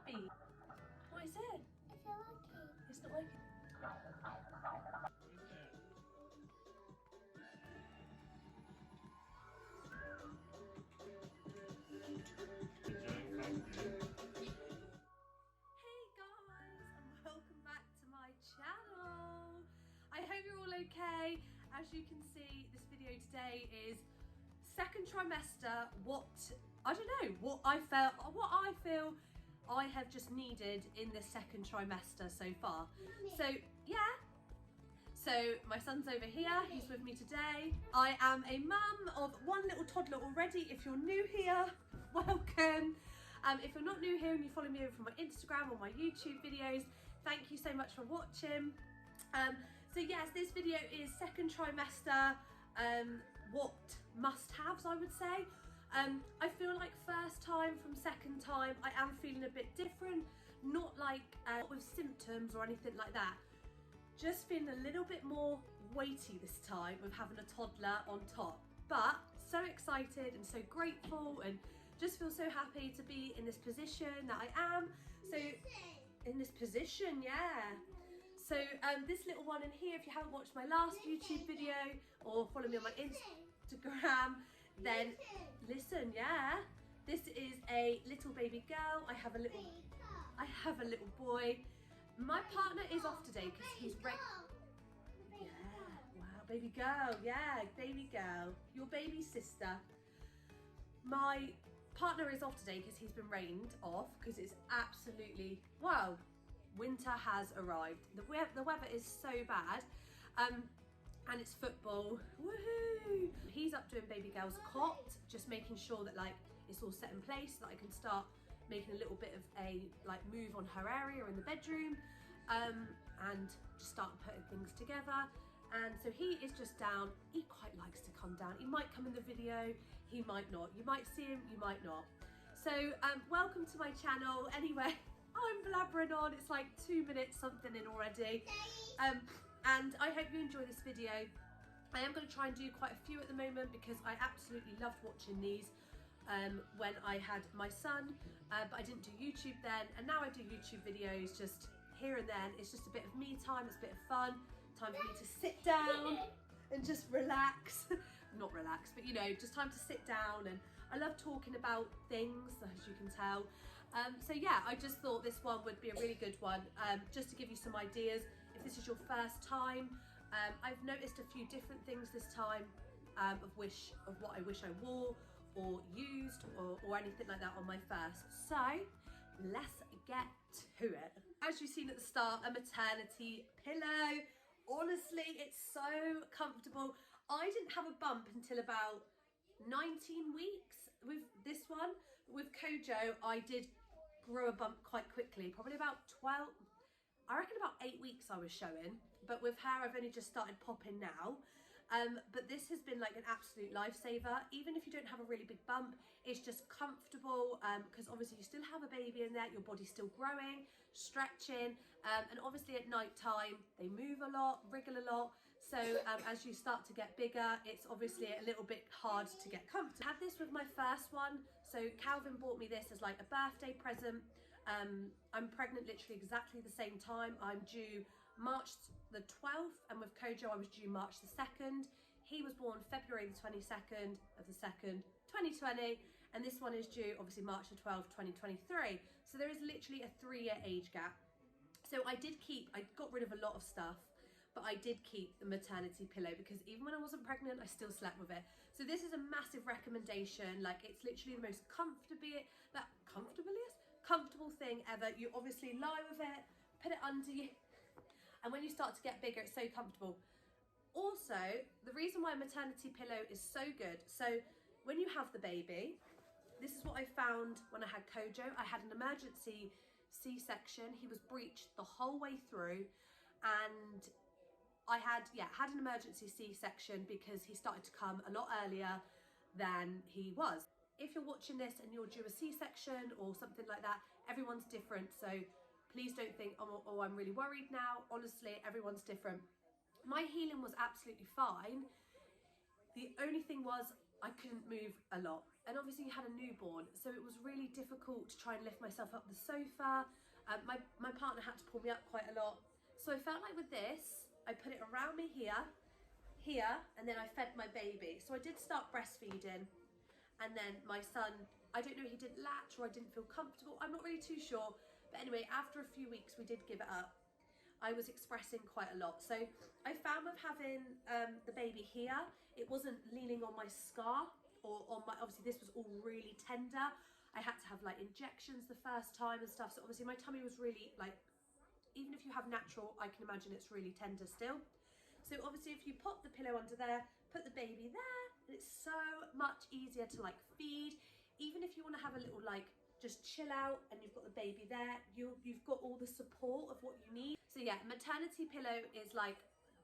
happy. What is it? It's not working. It's not working. Hey guys, and welcome back to my channel. I hope you're all okay. As you can see, this video today is second trimester. What I feel I have just needed in this second trimester so far. So yeah. So my son's over here, he's with me today. I am a mum of one little toddler already. If you're new here, welcome. If you're not new here and you follow me over from my Instagram or my YouTube videos, thank you so much for watching. So yes, this video is second trimester, what must-haves I would say. I feel like first time from second time, I am feeling a bit different, not like with symptoms or anything like that. Just feeling a little bit more weighty this time with having a toddler on top. But so excited and so grateful and just feel so happy to be in this position that I am. So in this position, yeah. So this little one in here, if you haven't watched my last YouTube video or follow me on my Instagram, then listen, yeah. This is a little baby girl. I have a little boy. My partner is off today because he's ready. Yeah, wow, baby girl, yeah, baby girl, your baby sister. My partner is off today because he's been rained off because it's absolutely, wow, winter has arrived. The weather is so bad. And it's football, woohoo! He's up doing baby girl's cot, just making sure that like it's all set in place so that I can start making a little bit of a like move on her area in the bedroom, and just start putting things together. And so he is just down. He quite likes to come down. He might come in the video, he might not. You might see him, you might not. So welcome to my channel. Anyway, I'm blabbering on. It's like 2 minutes something in already. And I hope you enjoy this video. I am going to try and do quite a few at the moment because I absolutely loved watching these when I had my son, but I didn't do YouTube then, and now I do YouTube videos just here and then. It's just a bit of me time, it's a bit of fun, time for me to sit down and just relax. Not relax, but you know, just time to sit down, and I love talking about things, as you can tell. So yeah, I just thought this one would be a really good one, just to give you some ideas. If this is your first time, I've noticed a few different things this time of what I wish I wore or used or anything like that on my first. So let's get to it. As you've seen at the start, a maternity pillow. Honestly, it's so comfortable. I didn't have a bump until about 19 weeks with this one. With Kojo, I did grow a bump quite quickly, probably about 12, I reckon about 8 weeks I was showing, but with her I've only just started popping now. But this has been like an absolute lifesaver. Even if you don't have a really big bump, it's just comfortable, because obviously you still have a baby in there, your body's still growing, stretching, and obviously at night time they move a lot, wriggle a lot. So as you start to get bigger, it's obviously a little bit hard to get comfortable. I had this with my first one. So Calvin bought me this as like a birthday present. I'm pregnant literally exactly the same time. I'm due March the 12th, and with Kojo I was due March the 2nd. He was born February the 22nd of the 2nd, 2020, and this one is due obviously March the 12th, 2023. So there is literally a 3-year age gap. So I got rid of a lot of stuff, but I did keep the maternity pillow because even when I wasn't pregnant, I still slept with it. So this is a massive recommendation. Like, it's literally the most comfortable thing ever. You obviously lie with it, put it under you, and when you start to get bigger, it's so comfortable. Also, the reason why a maternity pillow is so good, so when you have the baby, this is what I found when I had Kojo. I had an emergency C-section. He was breeched the whole way through, and I had an emergency C-section because he started to come a lot earlier than he was. If you're watching this and you're due a C-section or something like that, everyone's different. So please don't think, oh, I'm really worried now. Honestly, everyone's different. My healing was absolutely fine. The only thing was I couldn't move a lot. And obviously you had a newborn, so it was really difficult to try and lift myself up the sofa. My partner had to pull me up quite a lot. So I felt like with this, I put it around me here, and then I fed my baby. So I did start breastfeeding, and then my son, I don't know, he didn't latch or I didn't feel comfortable. I'm not really too sure. But anyway, after a few weeks, we did give it up. I was expressing quite a lot. So I found with having the baby here, it wasn't leaning on my scar or on my, obviously this was all really tender. I had to have like injections the first time and stuff. So obviously my tummy was really like, even if you have natural, I can imagine it's really tender still. So obviously if you pop the pillow under there, put the baby there, and it's so much easier to like feed. Even if you want to have a little like just chill out and you've got the baby there, you've got all the support of what you need. So yeah, maternity pillow is like,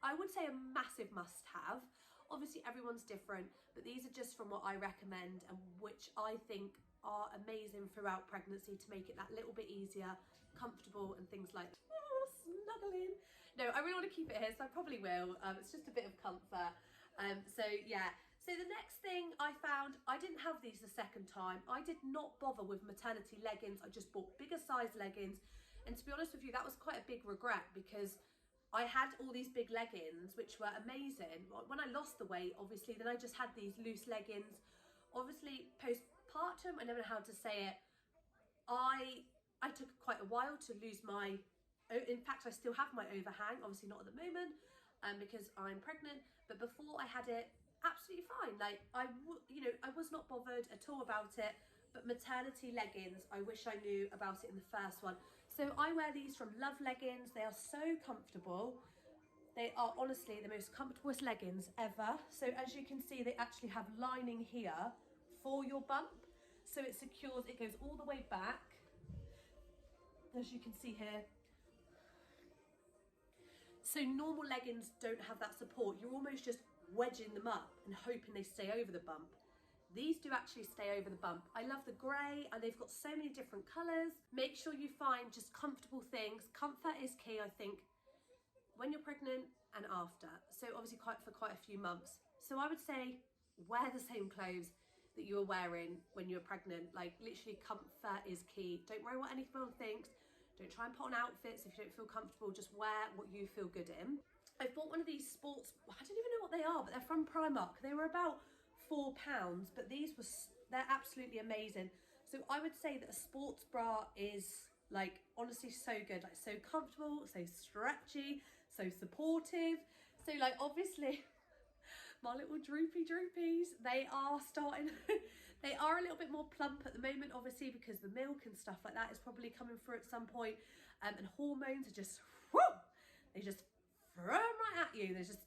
I would say a massive must have. Obviously everyone's different, but these are just from what I recommend and which I think are amazing throughout pregnancy to make it that little bit easier, comfortable and things like that. Oh, snuggling. No, I really want to keep it here, so I probably will. It's just a bit of comfort. So yeah. So the next thing I found, I didn't have these the second time. I did not bother with maternity leggings. I just bought bigger size leggings. And to be honest with you, that was quite a big regret because I had all these big leggings, which were amazing. When I lost the weight, obviously, then I just had these loose leggings. Obviously, postpartum, I never know how to say it. I took quite a while to lose my, in fact, I still have my overhang, obviously not at the moment, because I'm pregnant, but before I had it absolutely fine. Like I was not bothered at all about it, but maternity leggings, I wish I knew about it in the first one. So I wear these from Love Leggings. They are so comfortable. They are honestly the most comfortablest leggings ever. So as you can see, they actually have lining here for your bump. So it secures, it goes all the way back, as you can see here. So normal leggings don't have that support. You're almost just wedging them up and hoping they stay over the bump. These do actually stay over the bump. I love the grey and they've got so many different colours. Make sure you find just comfortable things. Comfort is key, I think, when you're pregnant and after. So obviously for quite a few months. So I would say wear the same clothes that you were wearing when you were pregnant. Like literally comfort is key. Don't worry what anyone thinks. Don't try and put on outfits if you don't feel comfortable. Just wear what you feel good in. I bought one of these sports, I don't even know what they are, but they're from Primark. They were about £4, but they're absolutely amazing. So I would say that a sports bra is like honestly so good, like so comfortable, so stretchy, so supportive. So like obviously my little droopies, they are starting, they are a little bit more plump at the moment, obviously because the milk and stuff like that is probably coming through at some point, and hormones are just, whoo, they just throw them right at you. They're just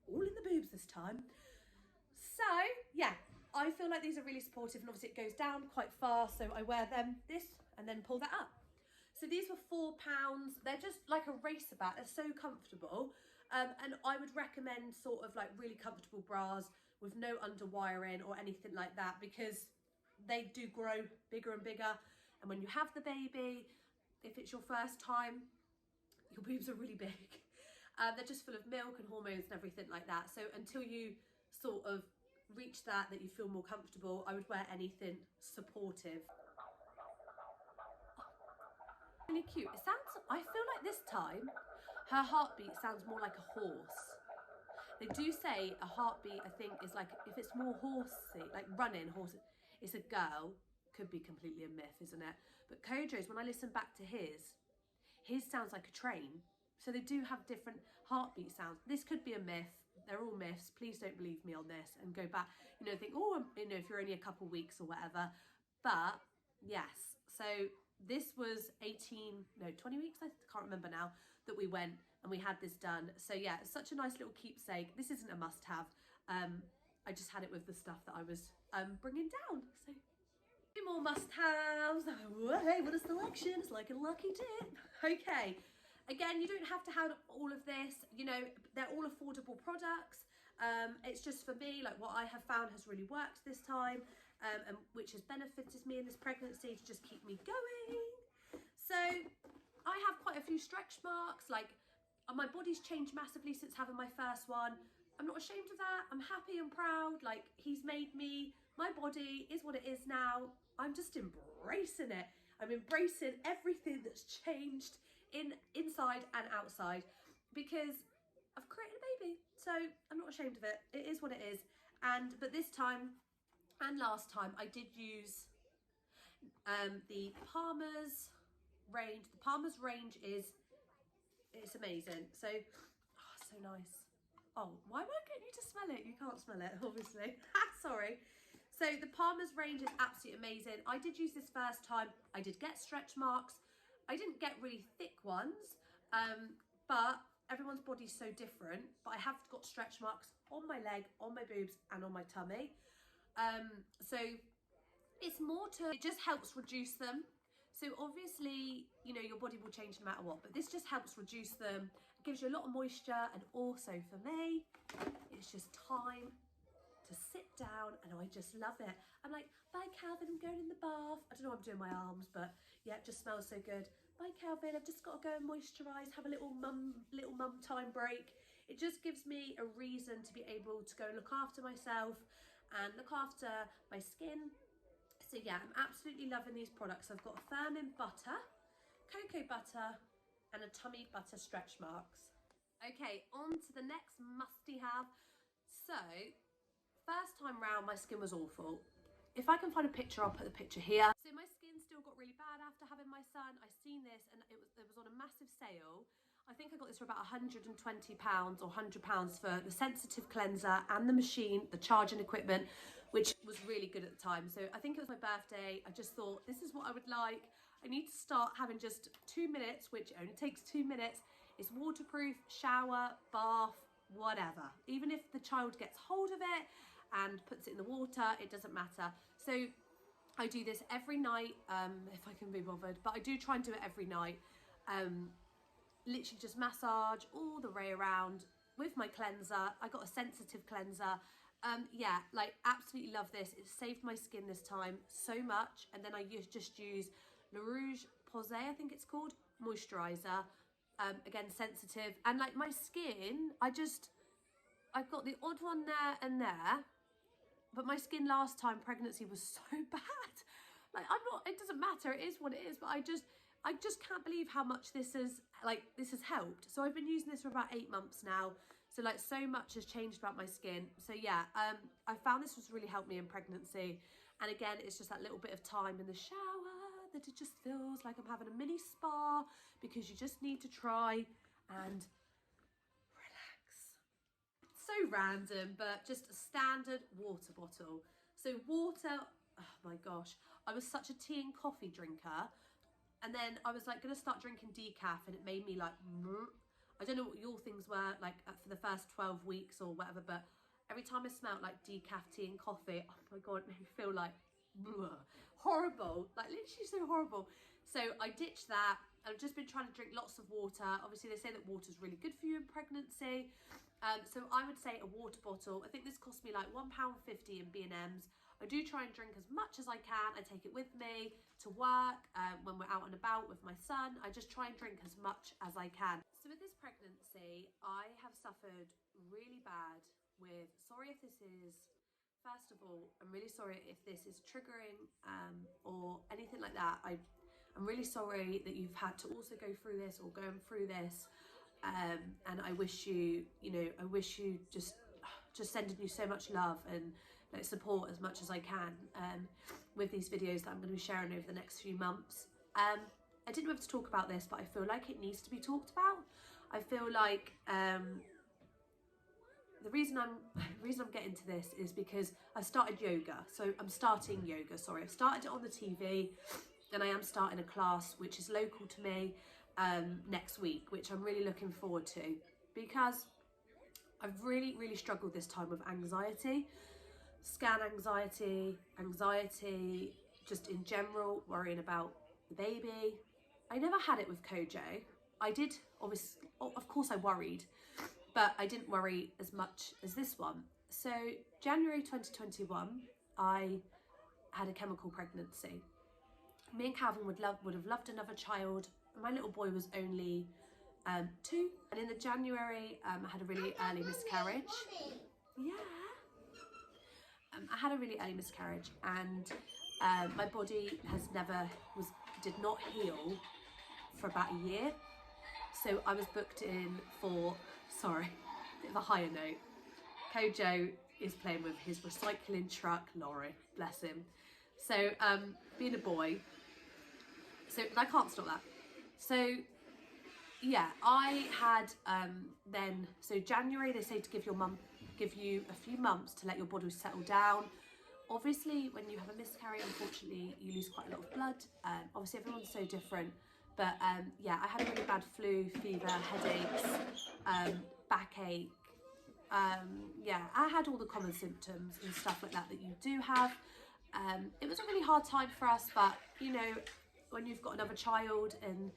all in the boobs this time. So yeah, I feel like these are really supportive, and obviously it goes down quite far, so I wear them this and then pull that up. So these were £4. They're just like a racer back. They're so comfortable. And I would recommend sort of like really comfortable bras with no underwiring or anything like that, because they do grow bigger and bigger. And when you have the baby, if it's your first time, your boobs are really big. They're just full of milk and hormones and everything like that. So until you sort of reach that you feel more comfortable, I would wear anything supportive. Really cute. It sounds, I feel like this time her heartbeat sounds more like a horse. They do say a heartbeat, I think, is like, if it's more horsey, like running horse, it's a girl. Could be completely a myth, isn't it? But Kojo's, when I listen back to his sounds like a train. So they do have different heartbeat sounds. This could be a myth. They're all myths. Please don't believe me on this and go back, think, oh, if you're only a couple weeks or whatever. But yes, so this was 20 weeks, I can't remember now, that we went and we had this done. So yeah, it's such a nice little keepsake. This isn't a must have. I just had it with the stuff that I was bringing down. So two more must haves. Hey, what a selection. It's like a lucky dip. Okay. Again, you don't have to have all of this, they're all affordable products. It's just for me, like what I have found has really worked this time, and which has benefited me in this pregnancy to just keep me going. So I have quite a few stretch marks, like my body's changed massively since having my first one. I'm not ashamed of that. I'm happy and proud. Like, he's made me, my body is what it is now. I'm just embracing it. I'm embracing everything that's changed inside and outside, because I've created a baby. So I'm not ashamed of it. It is what it is. But this time and last time I did use the Palmer's range. The Palmer's range it's amazing. So, oh, so nice. Oh, why am I getting you to smell it? You can't smell it, obviously. Sorry. So the Palmer's range is absolutely amazing. I did use this first time. I did get stretch marks. I didn't get really thick ones, but everyone's body's so different. But I have got stretch marks on my leg, on my boobs, and on my tummy. So it's more to, it just helps reduce them. So obviously, you know, your body will change no matter what, but this just helps reduce them. It gives you a lot of moisture, and also for me, it's just time to sit down, and I just love it. I'm like, bye Calvin, I'm going in the bath. I don't know what I'm doing my arms, but yeah, it just smells so good. Bye Calvin, I've just got to go and moisturise, have a little mum time break. It just gives me a reason to be able to go look after myself and look after my skin. So yeah, I'm absolutely loving these products. I've got firming butter, cocoa butter, and a tummy butter stretch marks. Okay, on to the next musty have. So, first time round, my skin was awful. If I can find a picture, I'll put the picture here. So my skin still got really bad after having my son. I seen this, and it was on a massive sale. I think I got this for about £120 or £100 for the sensitive cleanser and the machine, the charging equipment, which was really good at the time. So I think it was my birthday. I just thought, this is what I would like. I need to start having just 2 minutes, which only takes 2 minutes. It's waterproof, shower, bath, whatever. Even if the child gets hold of it and puts it in the water, it doesn't matter. So I do this every night, if I can be bothered, but I do try and do it every night. Literally just massage all the way around with my cleanser. I got a sensitive cleanser. Yeah, like absolutely love this. It saved my skin this time so much. And then I just use La Roche-Posay, I think it's called, moisturizer. Again, sensitive. And like my skin, I've got the odd one there and there, but my skin last time pregnancy was so bad. Like, it doesn't matter, it is what it is, but I just can't believe how much this has helped. So I've been using this for about 8 months now. So like, so much has changed about my skin. So yeah, I found this was really helped me in pregnancy. And again, it's just that little bit of time in the shower that it just feels like I'm having a mini spa, because you just need to try and relax. So random, but just a standard water bottle. So water, oh my gosh, I was such a tea and coffee drinker. And then I was like going to start drinking decaf, and it made me like, I don't know what your things were like for the first 12 weeks or whatever, but every time I smelled like decaf tea and coffee, oh my God, it made me feel like horrible, like literally so horrible. So I ditched that. I've just been trying to drink lots of water. Obviously they say that water is really good for you in pregnancy. So I would say a water bottle. I think this cost me like £1.50 in B&M's. I do try and drink as much as I can. I take it with me to work when we're out and about with my son. I just try and drink as much as I can. So with this pregnancy, I have suffered really bad with, sorry if this is, first of all, I'm really sorry if this is triggering or anything like that. I'm really sorry that you've had to also go through this or going through this. And I wish you, I wish you just sending you so much love and like support as much as I can with these videos that I'm going to be sharing over the next few months. I didn't know if to talk about this, but I feel like it needs to be talked about. I feel like the reason I'm getting to this is because I started yoga. So I'm starting yoga, sorry. I've started it on the TV, and I am starting a class which is local to me next week, which I'm really looking forward to, because I've really struggled this time with anxiety, scan anxiety, just in general, worrying about the baby. I never had it with Kojo. I did, obviously, of course I worried, but I didn't worry as much as this one. So January 2021, I had a chemical pregnancy. Me and Calvin would have loved another child. My little boy was only 2. And in the January, I had a really early miscarriage. Yeah. I had a really early miscarriage, and my body did not heal for about a year. So I was booked in for, sorry, a bit of a higher note. Kojo is playing with his recycling truck lorry, bless him. So being a boy, so I can't stop that. So yeah, I had so January they say to give you a few months to let your body settle down. Obviously, when you have a miscarriage, unfortunately, you lose quite a lot of blood. Obviously, everyone's so different. But yeah, I had a really bad flu, fever, headaches, backache. Yeah, I had all the common symptoms and stuff like that you do have. It was a really hard time for us, but you know, when you've got another child, and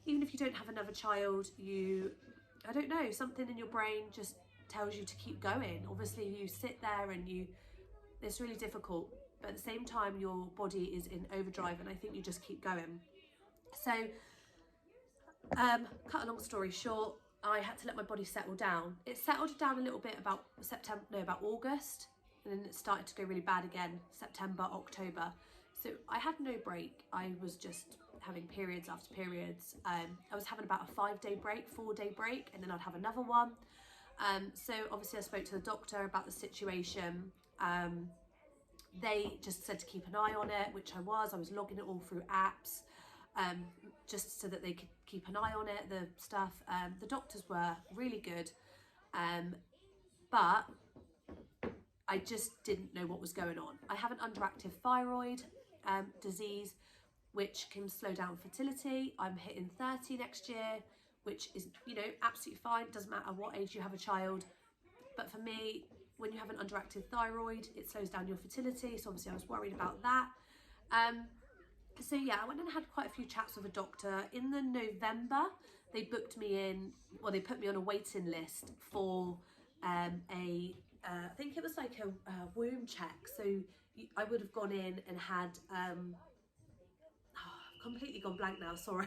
even if you don't have another child, I don't know, something in your brain just tells you to keep going. Obviously, you sit there and it's really difficult, but at the same time, your body is in overdrive, and I think you just keep going. So, cut a long story short, I had to let my body settle down. It settled down a little bit about August, and then it started to go really bad again, September, October. So I had no break. I was just having periods after periods. I was having about a 4-day break, and then I'd have another one. So obviously I spoke to the doctor about the situation. They just said to keep an eye on it, which I was logging it all through apps, just so that they could keep an eye on it, the stuff. The doctors were really good, but I just didn't know what was going on. I have an underactive thyroid disease, which can slow down fertility. I'm hitting 30 next year, which is, you know, absolutely fine. Doesn't matter what age you have a child. But for me, when you have an underactive thyroid, it slows down your fertility. So obviously I was worried about that. So yeah, I went and had quite a few chats with a doctor. In the November, they booked me in, well, they put me on a waiting list for I think it was like a womb check. So I would have gone in and had, I've completely gone blank now, sorry.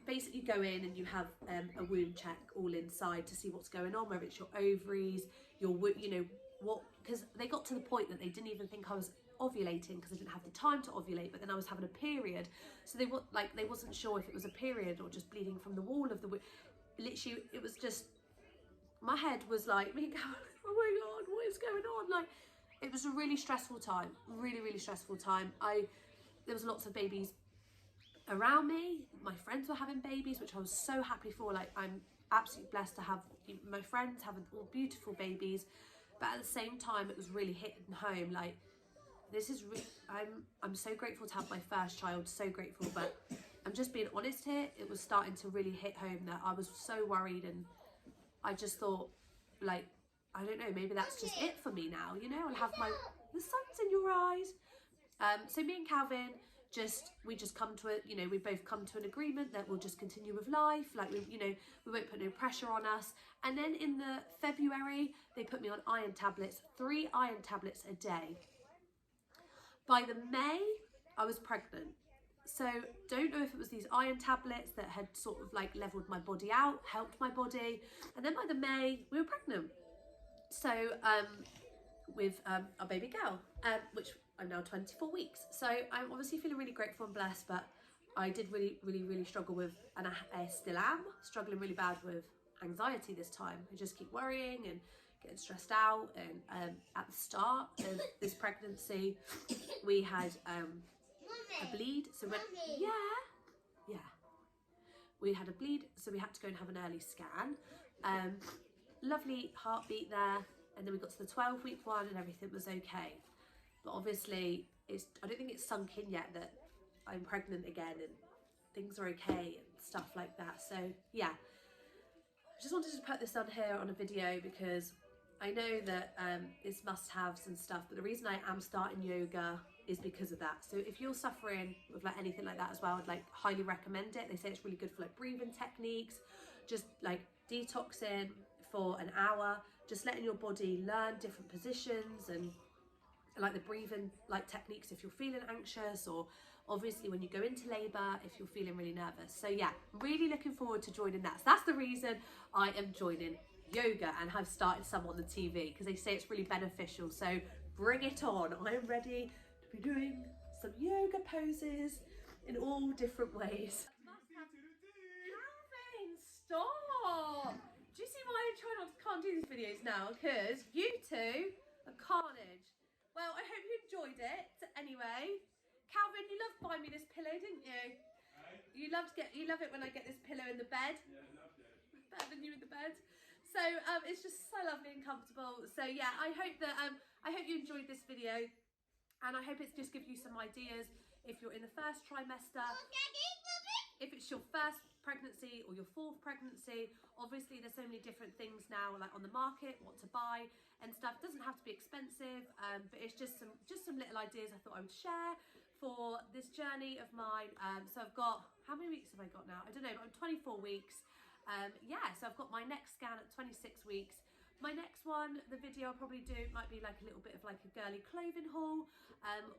Basically go in and you have a womb check all inside to see what's going on, whether it's your ovaries, you know, what, because they got to the point that they didn't even think I was ovulating because I didn't have the time to ovulate, but then I was having a period. So they wasn't sure if it was a period or just bleeding from the wall of the womb. Literally, it was just, my head was like, oh my God, what is going on? Like, it was a really stressful time, really, really stressful time. There was lots of babies around me. My friends were having babies, which I was so happy for. Like, I'm absolutely blessed to have my friends having all beautiful babies, but at the same time, it was really hitting home. Like, this is I'm so grateful to have my first child, so grateful, but I'm just being honest here. It was starting to really hit home that I was so worried, and I just thought, like, I don't know, maybe that's just it for me now, you know. I'll have the sun's in your eyes. So me and Calvin, we just come to we both come to an agreement that we'll just continue with life. Like, we won't put no pressure on us. And then in the February, they put me on iron tablets, 3 iron tablets a day. By the May, I was pregnant. So don't know if it was these iron tablets that had sort of like leveled my body out, helped my body. And then by the May, we were pregnant. So with our baby girl, which I'm now 24 weeks. So I'm obviously feeling really grateful and blessed, but I did really, really, really struggle with, and I still am struggling really bad with anxiety this time. I just keep worrying and getting stressed out. And at the start of this pregnancy, we had a bleed. So we had a bleed, so we had to go and have an early scan. Lovely heartbeat there, and then we got to the 12-week one and everything was okay. But obviously, I don't think it's sunk in yet that I'm pregnant again and things are okay and stuff like that. So yeah, I just wanted to put this on here on a video because I know that it's must-haves and stuff, but the reason I am starting yoga is because of that. So if you're suffering with like anything like that as well, I'd like highly recommend it. They say it's really good for like breathing techniques, just like detoxing for an hour, just letting your body learn different positions and like the breathing like techniques if you're feeling anxious, or obviously when you go into labour if you're feeling really nervous. So yeah, really looking forward to joining that. So that's the reason I am joining yoga, and have started some on the TV because they say it's really beneficial. So bring it on. I'm ready to be doing some yoga poses in all different ways. Calvin, stop! Do you see why I can't do these videos now? Because you two are carnage. Well, I hope you enjoyed it anyway. Calvin, you loved buying me this pillow, didn't you? You love it when I get this pillow in the bed. Yeah, I loved it. Better than you in the bed. So it's just so lovely and comfortable. So yeah, I hope you enjoyed this video, and I hope it's just gives you some ideas if you're in the first trimester. If it's your first pregnancy or your fourth pregnancy, obviously there's so many different things now like on the market, what to buy and stuff. It doesn't have to be expensive, but it's just some little ideas I thought I would share for this journey of mine. So I've got, how many weeks have I got now? I don't know, but I'm 24 weeks. Yeah, so I've got my next scan at 26 weeks. My next one, the video I'll probably do might be like a little bit of like a girly clothing haul.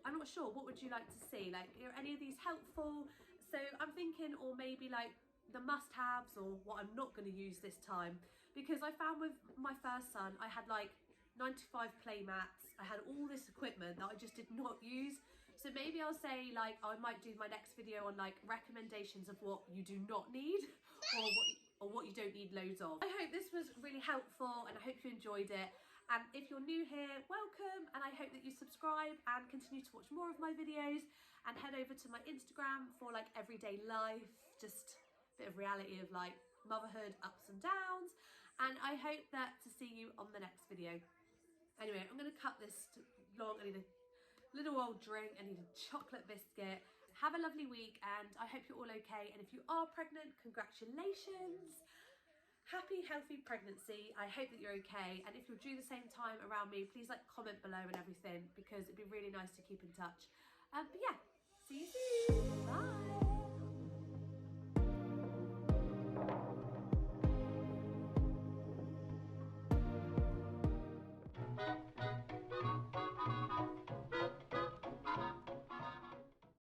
I'm not sure, what would you like to see? Like, are any of these helpful? So I'm thinking, or maybe like the must-haves, or what I'm not going to use this time, because I found with my first son I had like 95 play mats, I had all this equipment that I just did not use. So maybe I'll say like I might do my next video on like recommendations of what you do not need, or what you don't need loads of. I hope this was really helpful, and I hope you enjoyed it. And if you're new here, welcome, and I hope that you subscribe and continue to watch more of my videos, and head over to my Instagram for like everyday life, just a bit of reality of like motherhood, ups and downs. And I hope that to see you on the next video. Anyway, I'm going to cut this long. I need a little old drink, I need a chocolate biscuit. Have a lovely week, and I hope you're all okay. And if you are pregnant, congratulations. Happy, healthy pregnancy. I hope that you're okay. And if you're due the same time around me, please like comment below and everything, because it'd be really nice to keep in touch. But yeah,